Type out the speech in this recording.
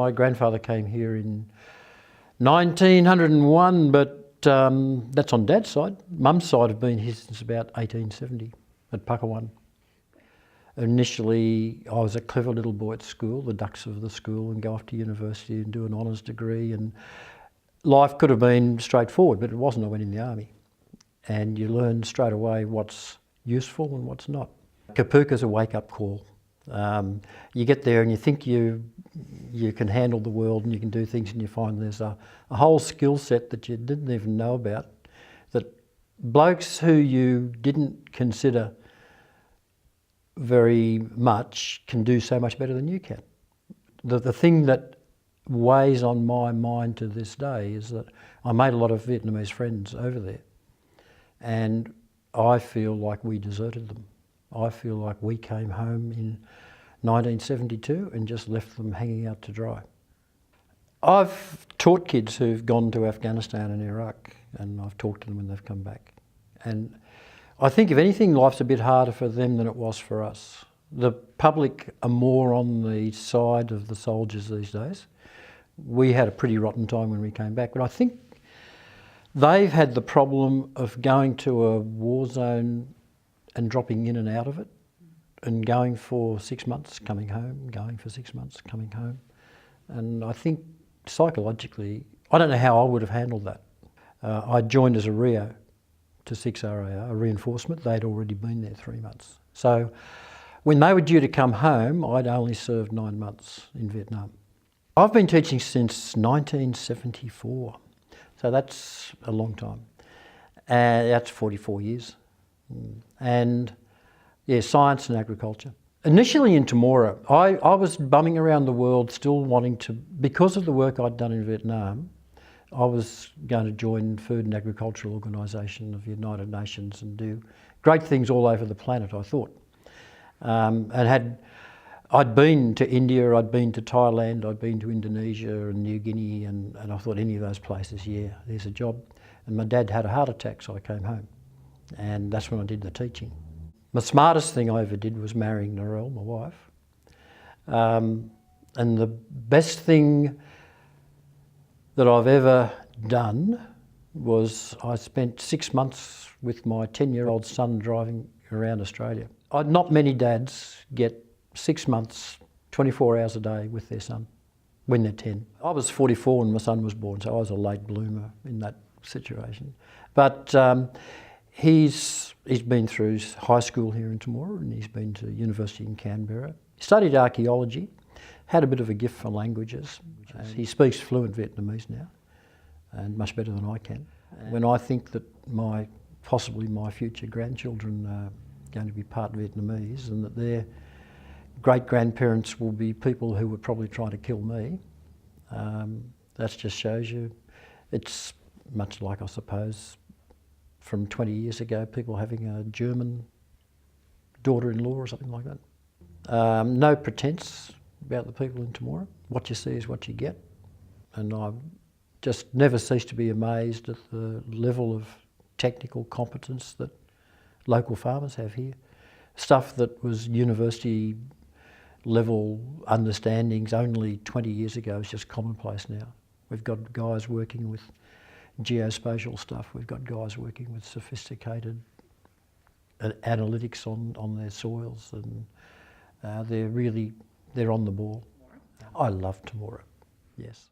My grandfather came here in 1901, but that's on Dad's side. Mum's side have been here since about 1870 at Puckawan. Initially, I was a clever little boy at school, the dux of the school, and go off to university and do an honours degree. And life could have been straightforward, but it wasn't. I went in the army. And you learn straight away what's useful and what's not. Kapooka's a wake-up call. You get there and you think you can handle the world and you can do things, and you find there's a whole skill set that you didn't even know about, that blokes who you didn't consider very much can do so much better than you can. The thing that weighs on my mind to this day is that I made a lot of Vietnamese friends over there, and I feel like we deserted them. I feel like we came home in 1972 and just left them hanging out to dry. I've taught kids who've gone to Afghanistan and Iraq, and I've talked to them when they've come back. And I think if anything, life's a bit harder for them than it was for us. The public are more on the side of the soldiers these days. We had a pretty rotten time when we came back, but I think they've had the problem of going to a war zone and dropping in and out of it, and going for 6 months, coming home, going for 6 months, coming home. And I think psychologically, I don't know how I would have handled that. I joined as a Rio to 6RAR, a reinforcement. They'd already been there 3 months. So when they were due to come home, I'd only served 9 months in Vietnam. I've been teaching since 1974, so that's a long time. That's 44 years. And yeah, science and agriculture. Initially in Temora, I was bumming around the world still wanting to, because of the work I'd done in Vietnam, I was going to join Food and Agricultural Organisation of the United Nations and do great things all over the planet, I thought. I'd been to India, I'd been to Thailand, I'd been to Indonesia and New Guinea, and I thought any of those places, yeah, there's a job. And my dad had a heart attack, so I came home. And that's when I did the teaching. The smartest thing I ever did was marrying Daryl, my wife. And the best thing that I've ever done was I spent 6 months with my 10-year-old son driving around Australia. Not many dads get 6 months, 24 hours a day with their son when they're 10. I was 44 when my son was born, so I was a late bloomer in that situation. But he's been through high school here in Temora, and he's been to university in Canberra. He studied archaeology, had a bit of a gift for languages. He speaks fluent Vietnamese now, and much better than I can. When I think that possibly my future grandchildren are going to be part Vietnamese, and that their great-grandparents will be people who were probably trying to kill me, that just shows you. It's much like, I suppose, from 20 years ago, people having a German daughter-in-law or something like that. No pretense about the people in Temora. What you see is what you get. And I just never cease to be amazed at the level of technical competence that local farmers have here. Stuff that was university level understandings only 20 years ago is just commonplace now. We've got guys working with geospatial stuff. We've got guys working with sophisticated analytics on their soils, and they're on the ball. I love Temora, yes.